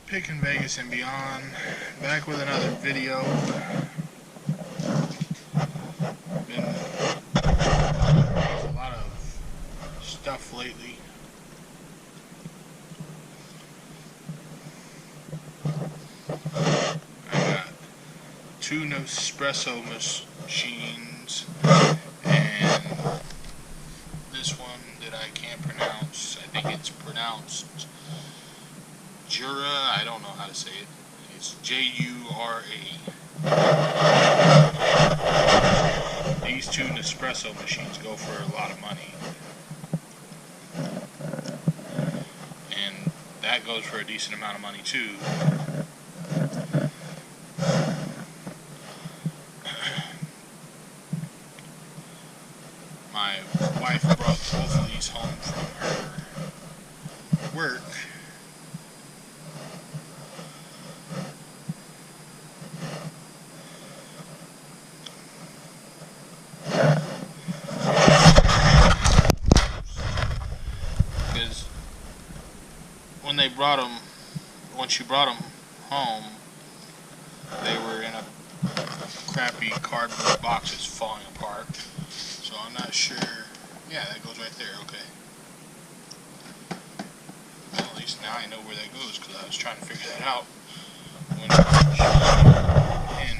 Picking Vegas and Beyond, back with another video. Been a lot of stuff lately. I got two Nespresso machines and this one that I can't pronounce. I think it's pronounced Jura, I don't know how to say it. It's Jura. These two Nespresso machines go for a lot of money. And that goes for a decent amount of money too. My wife brought both of these home from her work. When she brought them home, they were in a crappy cardboard boxes falling apart. So I'm not sure. Yeah, that goes right there. Okay. Well, at least now I know where that goes because I was trying to figure that out when she in.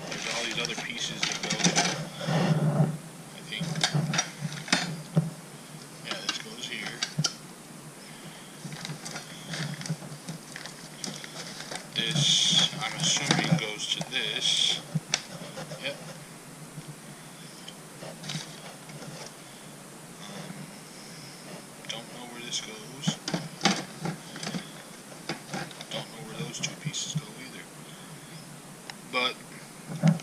There's all these other pieces that go. I think. Yeah, this goes here. This, I'm assuming, goes to this. Yep. Don't know where this goes. Don't know where those two pieces go either. But, let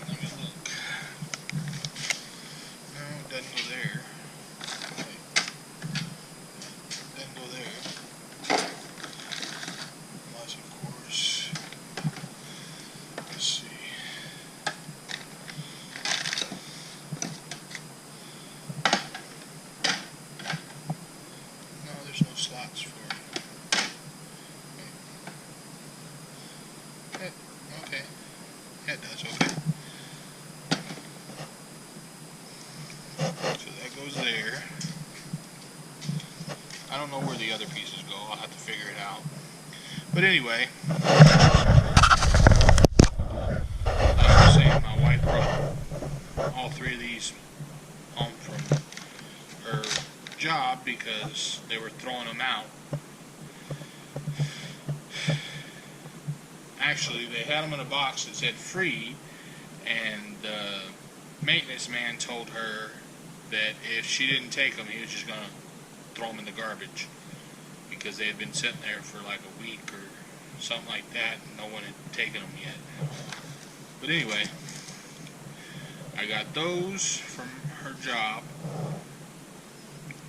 me look. No, it doesn't go there. It doesn't go there. Slots for it. Okay. Yeah, it does. Okay. So that goes there. I don't know where the other pieces go. I'll have to figure it out. But anyway, like I was saying, my wife brought all three of these home from her job because they were throwing them out. Actually, they had them in a box that said free, and the maintenance man told her that if she didn't take them, he was just going to throw them in the garbage because they had been sitting there for like a week or something like that, and no one had taken them yet. But anyway, I got those from her job.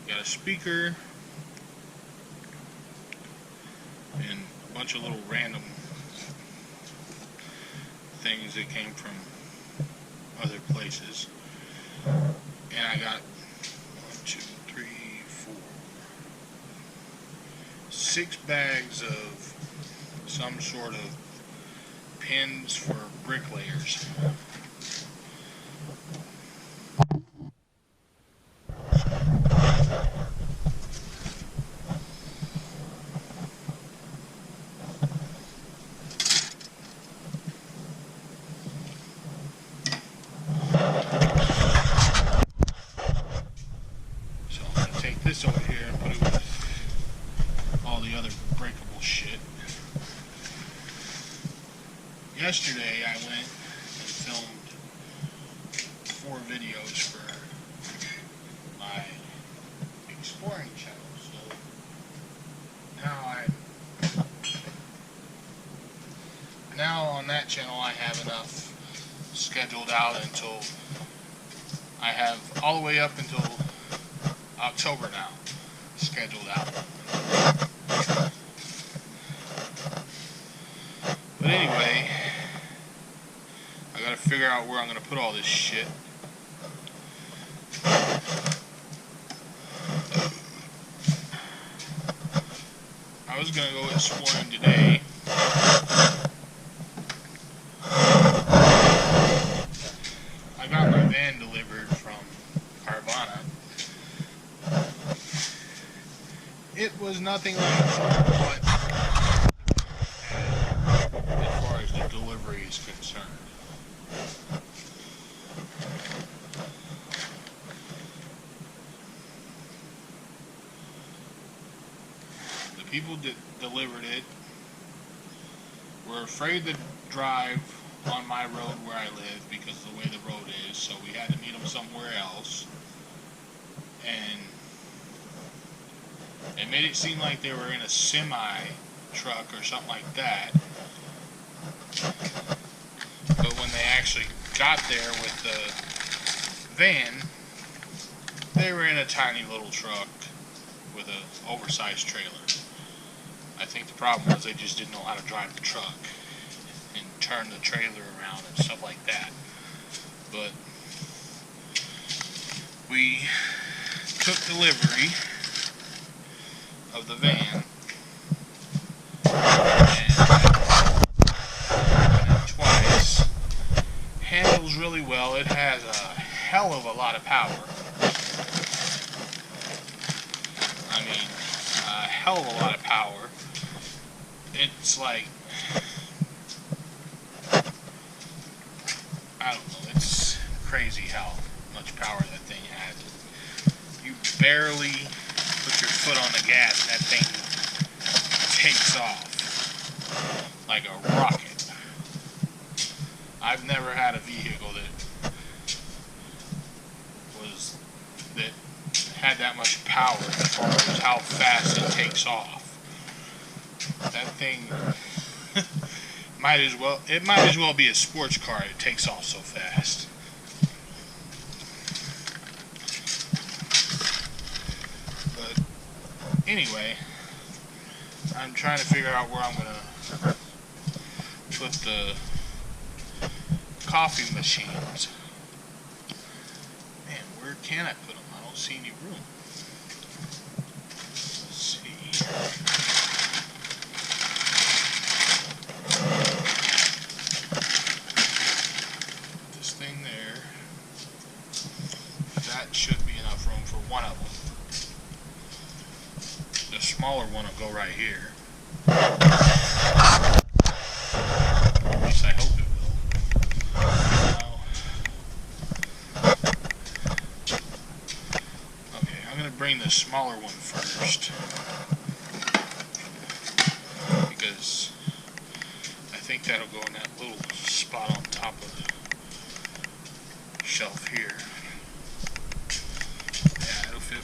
Got a speaker and a bunch of little random things that came from other places. And I got 6 bags of some sort of pins for bricklayers. This over here and put it with all the other breakable shit. Yesterday I went and filmed 4 videos for my exploring channel. So now on that channel I have enough scheduled out until I have all the way up until October now, scheduled out. But anyway, I gotta figure out where I'm gonna put all this shit. I was gonna go exploring today. I got my van delivered from Carvana. It was nothing like what as far as the delivery is concerned. The people that delivered it were afraid to drive on my road where I live because of the way the road is, so we had to meet them somewhere else. And it made it seem like they were in a semi truck or something like that. But when they actually got there with the van, they were in a tiny little truck with an oversized trailer. I think the problem was they just didn't know how to drive the truck and turn the trailer around and stuff like that. But we took delivery of the van and opened it twice. Handles really well. It has a hell of a lot of power. I mean, a hell of a lot of power. It's like, I don't know, it's crazy how much power that thing has. You barely put your foot on the gas and that thing takes off like a rocket. I've never had a vehicle that had that much power as far as how fast it takes off. That thing might as well be a sports car. It takes off so fast. But anyway, I'm trying to figure out where I'm gonna put the coffee machines. Man, where can I put them? I don't see any room. Let's see. That should be enough room for one of them. The smaller one will go right here. At least I hope it will. Okay, I'm going to bring the smaller one first, because I think that'll go in that little spot on top of the shelf here.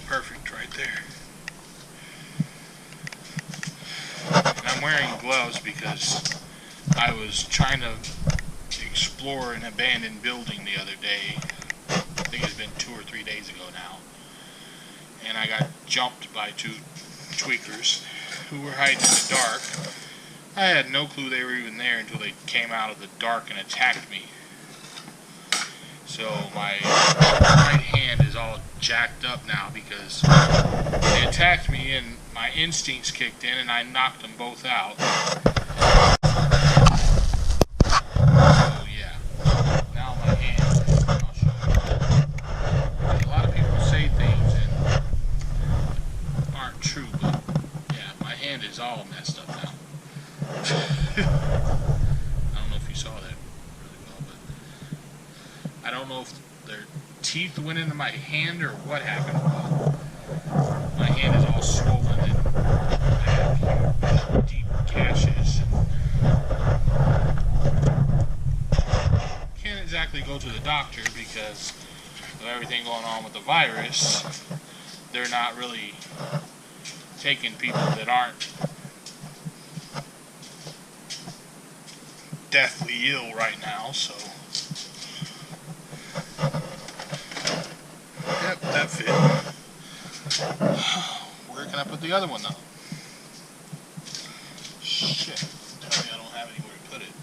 Perfect right there. And I'm wearing gloves because I was trying to explore an abandoned building the other day. I think it's been 2 or 3 days ago now. And I got jumped by 2 tweakers who were hiding in the dark. I had no clue they were even there until they came out of the dark and attacked me. So my right hand is all jacked up now because they attacked me and my instincts kicked in and I knocked them both out. So yeah, now my hand, I'll show you. A lot of people say things that aren't true, but yeah, my hand is all messed up now. I don't know if you saw that really well, but I don't know if their teeth went into my hand or what happened. My hand is all swollen and I have huge, deep gashes. Can't exactly go to the doctor because of everything going on with the virus. They're not really taking people that aren't deathly ill right now, so yep, that fit. Where can I put the other one though? Shit, tell me I don't have anywhere to put it.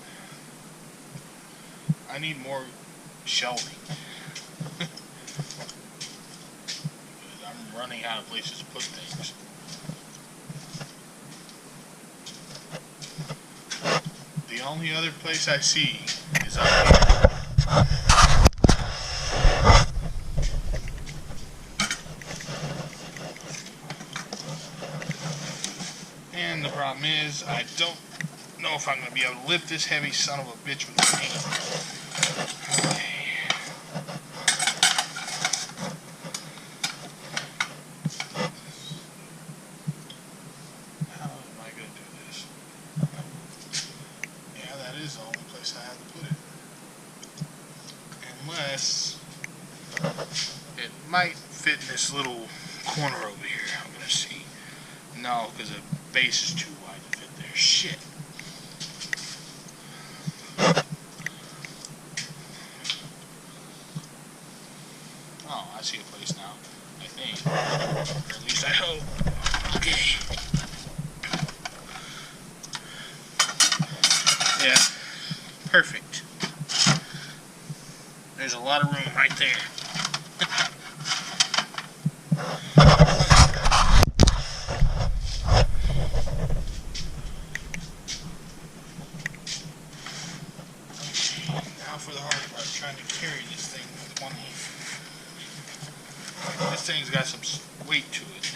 I need more shelving. I'm running out of places to put things. only other place I see is up here. And the problem is, I don't know if I'm going to be able to lift this heavy son of a bitch with my hand. Okay. How am I going to do this? Yeah, that is the only place I have to put it. Unless it might fit in this little corner over here. I'm going to see. No, because the base is too wide to fit there. Shit. Oh, I see a place now. I think. Or at least I hope. Okay. Yeah. Perfect. There's a lot of room right there. For the hard part, trying to carry this thing with one hand. This thing's got some weight to it.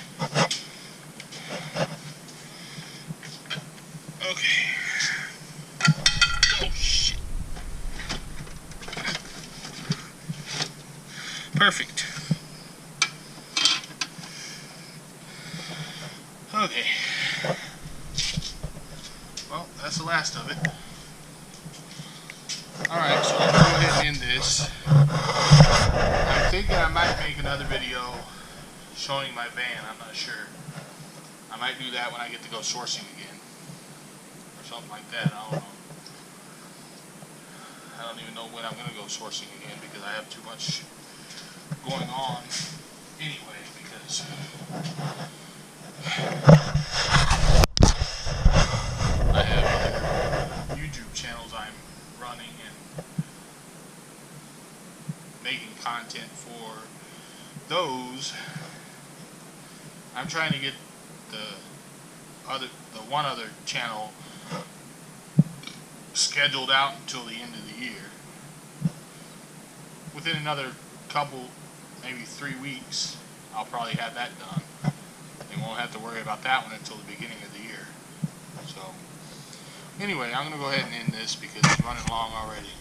Okay. Oh shit. Perfect. Okay. Well, that's the last of it. Alright, so let's go ahead and end this. I'm thinking I might make another video showing my van, I'm not sure. I might do that when I get to go sourcing again. Or something like that, I don't know. I don't even know when I'm going to go sourcing again because I have too much going on anyway because I have other YouTube channels I'm running and making content for those. I'm trying to get the one other channel scheduled out until the end of the year. Within another couple, maybe 3 weeks, I'll probably have that done. And won't have to worry about that one until the beginning of the year. So, anyway, I'm going to go ahead and end this because it's running long already.